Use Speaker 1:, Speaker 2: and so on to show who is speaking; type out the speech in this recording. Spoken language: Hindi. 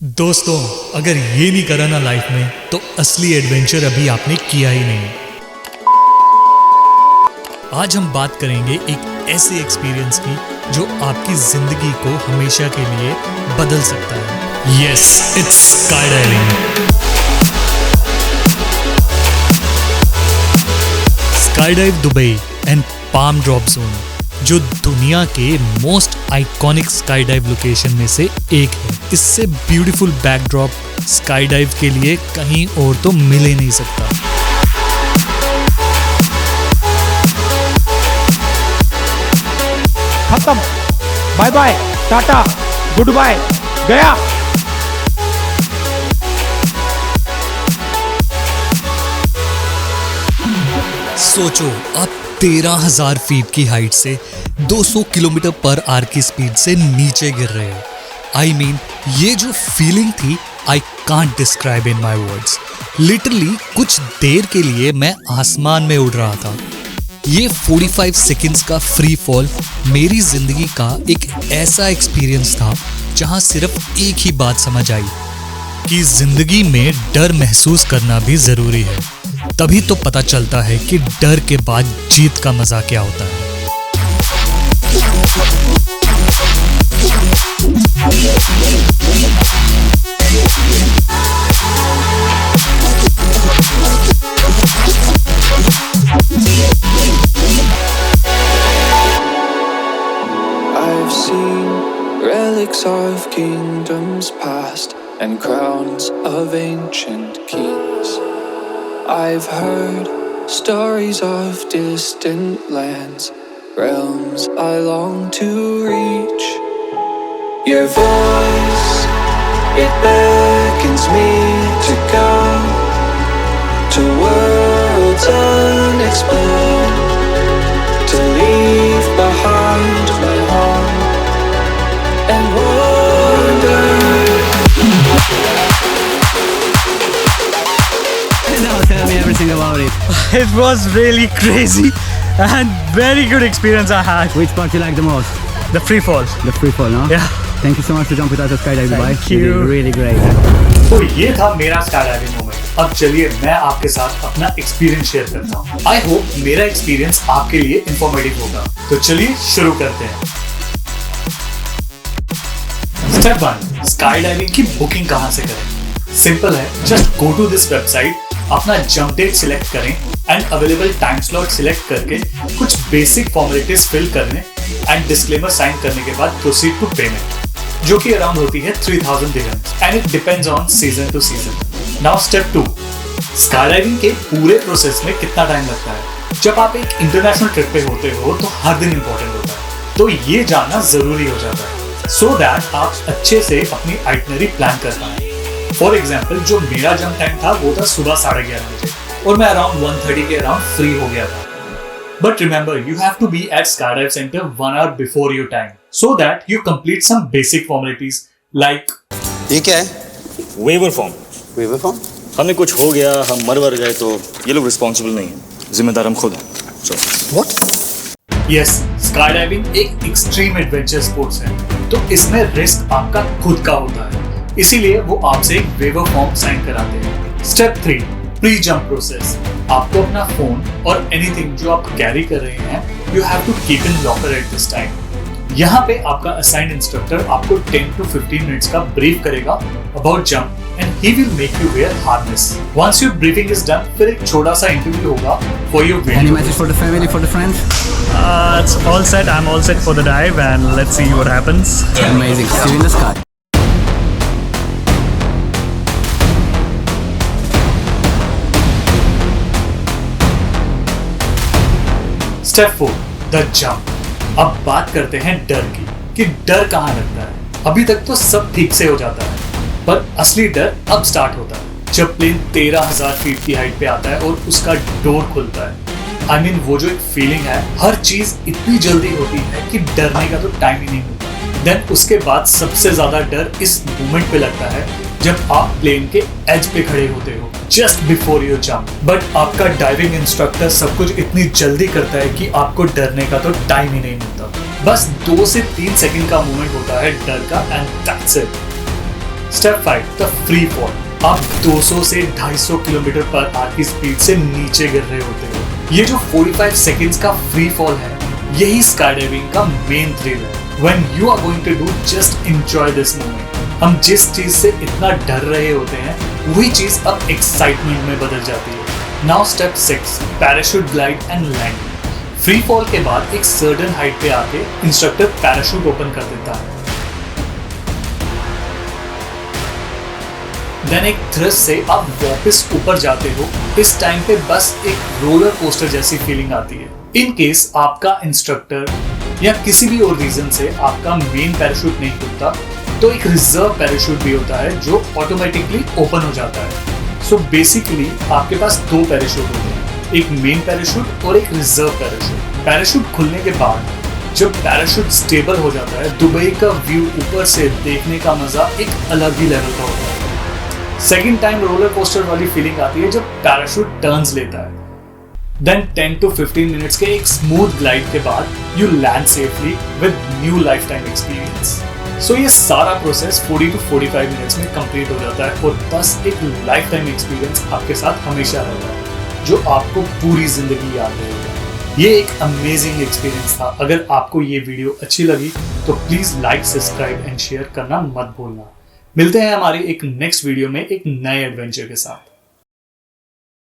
Speaker 1: दोस्तों, अगर ये नहीं करा ना लाइफ में तो असली एडवेंचर अभी आपने किया ही नहीं। आज हम बात करेंगे एक ऐसे एक्सपीरियंस की जो आपकी जिंदगी को हमेशा के लिए बदल सकता है। Yes, it's sky diving. Sky dive Dubai and palm drop zone, जो दुनिया के most iconic sky dive location में से एक है। इससे ब्यूटीफुल बैकड्रॉप स्काई डाइव के लिए कहीं और तो मिल ही नहीं सकता।
Speaker 2: खत्म, bye bye, tata, goodbye, गया।
Speaker 1: सोचो, आप 13,000 फीट की हाइट से 200 किलोमीटर पर आवर की स्पीड से नीचे गिर रहे हो। आई मीन, ये जो फीलिंग थी, I can't describe in my words. Literally कुछ देर के लिए मैं आसमान में उड़ रहा था। ये 45 सेकेंड्स का फ्री फॉल मेरी जिंदगी का एक ऐसा एक्सपीरियंस था जहां सिर्फ एक ही बात समझ आई कि जिंदगी में डर महसूस करना भी जरूरी है। तभी तो पता चलता है कि डर के बाद जीत का मजा क्या होता है।
Speaker 3: I've seen relics of kingdoms past and crowns of ancient kings. I've heard stories of distant lands, realms I long to reach. Your voice, it beckons me to go to worlds unexplored, to leave behind my home and wander.
Speaker 4: Now tell me everything about it.
Speaker 2: It was really crazy and very good experience I had.
Speaker 4: Which part you like the most?
Speaker 2: The free fall.
Speaker 4: The free fall, no?
Speaker 2: Yeah.
Speaker 4: Thank you so much to jump with us at Skydive Dubai.
Speaker 2: Thank you.
Speaker 4: Really great.
Speaker 1: तो ये था मेरा स्काई डाइविंग मोमेंट। अब चलिए मैं आपके साथ अपना एक्सपीरियंस शेयर करता हूँ। आई होप मेरा एक्सपीरियंस आपके लिए इंफॉर्मेटिव होगा। तो चलिए शुरू करते हैं। स्टेप 1, स्काई डाइविंग की बुकिंग कहाँ से करें? सिंपल है, just go to this website, अपना जंप डेट सिलेक्ट करें and available time slot select करके कुछ बेसिक फॉर्मेलिटीज फिल करने एंड डिस्क्लेमर साइन करने के बाद प्रोसीड टू पेमेंट, जो कि अराउंड होती है 3000 dirhams and it depends on season two season. Now step 2, sky diving के पूरे प्रोसेस में कितना टाइम लगता है? जब आप एक इंटरनेशनल ट्रिप पे होते हो तो हर दिन इंपॉर्टेंट होता है, तो ये जानना जरूरी हो जाता है सो दैट आप अच्छे से अपनी आइटनरी प्लान कर पाएं। फॉर एग्जाम्पल, जो मेरा जंप टाइम था वो था सुबह 11:30 बजे और मैं अराउंड 1:30 के अराउंड फ्री हो गया था। But remember, you have to be at Skydive Center 1 hour before your time, so that you complete some basic formalities like
Speaker 5: ये क्या है?
Speaker 6: Waiver form.
Speaker 5: Waiver form?
Speaker 6: हमें कुछ हो गया, हम मर वर गए तो ये लोग रिस्पॉन्सिबल नहीं है, जिम्मेदार हम खुद हैं। So
Speaker 5: what?
Speaker 1: yes, skydiving एक एक्सट्रीम एडवेंचर स्पोर्ट्स है, तो इसमें रिस्क आपका खुद का होता है, इसीलिए वो आपसे एक वेवर फॉर्म साइन कराते हैं। Step 3, pre jump process. आपको अपना फोन और एनीथिंग जो आप कैरी कर रहे हैं, you have to keep in locker at this time. यहाँ पे आपका असाइंड इंस्ट्रक्टर आपको 10 to 15 मिनट्स का ब्रीफ करेगा about jump and he will make you wear harness. Once your briefing is done, फिर एक छोटा सा इंटरव्यू होगा for your
Speaker 4: Any message for the family, for the friends?
Speaker 2: It's all set. I'm all set for the dive and let's see what happens.
Speaker 4: Amazing. See you in the sky.
Speaker 1: Step 4, the jump. अब बात करते हैं डर की, कि डर कहाँ लगता है। अभी तक तो सब ठीक से हो जाता है, पर असली डर अब स्टार्ट होता है जब प्लेन 13,000 फीट की हाइट पे आता है और उसका डोर खुलता है। आई मीन, वो जो एक फीलिंग है, हर चीज इतनी जल्दी होती है कि डरने का तो टाइम ही नहीं होता। देन उसके बाद सबसे ज्यादा डर इस मोमेंट पे लगता है जब आप प्लेन के एज पे खड़े होते हो, just before your jump. But आपका डाइविंग इंस्ट्रक्टर सब कुछ इतनी जल्दी करता है कि आपको डरने का तो टाइम ही नहीं मिलता। बस 2 से 3 सेकंड का मूवमेंट होता है डर का, and that's it. Step 5 the free fall. आप 200 से 250 किलोमीटर पर आवर की स्पीड से नीचे गिर रहे होते हो। ये जो 45 सेकेंड्स का फ्री फॉल है, यही स्काई डाइविंग का मेन थ्रिल है। When you are going to do, just enjoy this moment. हम जिस चीज से इतना डर रहे होते हैं, वही चीज अब एक्साइटमेंट में बदल जाती है। Now step 6 parachute glide and landing. Free fall के बाद एक सर्टेन हाइट पे आके इंस्ट्रक्टर पैराशूट ओपन कर देता है। देन एक थ्रस्ट से आप वापस ऊपर जाते हो। इस टाइम पे बस एक रोलर कोस्टर जैसी फीलिंग आती है। इन केस आपका इंस्ट्रक्टर या किसी भी और रीजन से आपका मेन पैराशूट नहीं खुलता, तो एक रिजर्व पैराशूट भी होता है जो ऑटोमेटिकली ओपन हो जाता है। सो बेसिकली आपके पास दो पैराशूट होते हैं, एक मेन पैराशूट और एक रिजर्व पैराशूट। पैराशूट खुलने के बाद जब पैराशूट स्टेबल हो जाता है, दुबई का व्यू ऊपर से देखने का मजा एक अलग ही लेवल का होता है। सेकेंड टाइम रोलर कोस्टर वाली फीलिंग आती है जब पैराशूट टर्न्स लेता है। Then 10 to 15 मिनट्स के एक स्मूथ ग्लाइड के बाद you land safely with new lifetime experience. So ये सारा प्रोसेस 40 to 45 मिनट्स में कंप्लीट हो जाता है और बस एक लाइफ टाइम एक्सपीरियंस आपके साथ हमेशा रहता है, जो आपको पूरी जिंदगी याद रहेगा। ये एक अमेजिंग एक्सपीरियंस था। अगर आपको ये वीडियो अच्छी लगी तो please like, subscribe and share करना मत भूलना। मिलते हैं हमारे एक नेक्स्ट वीडियो में एक नए एडवेंचर के साथ।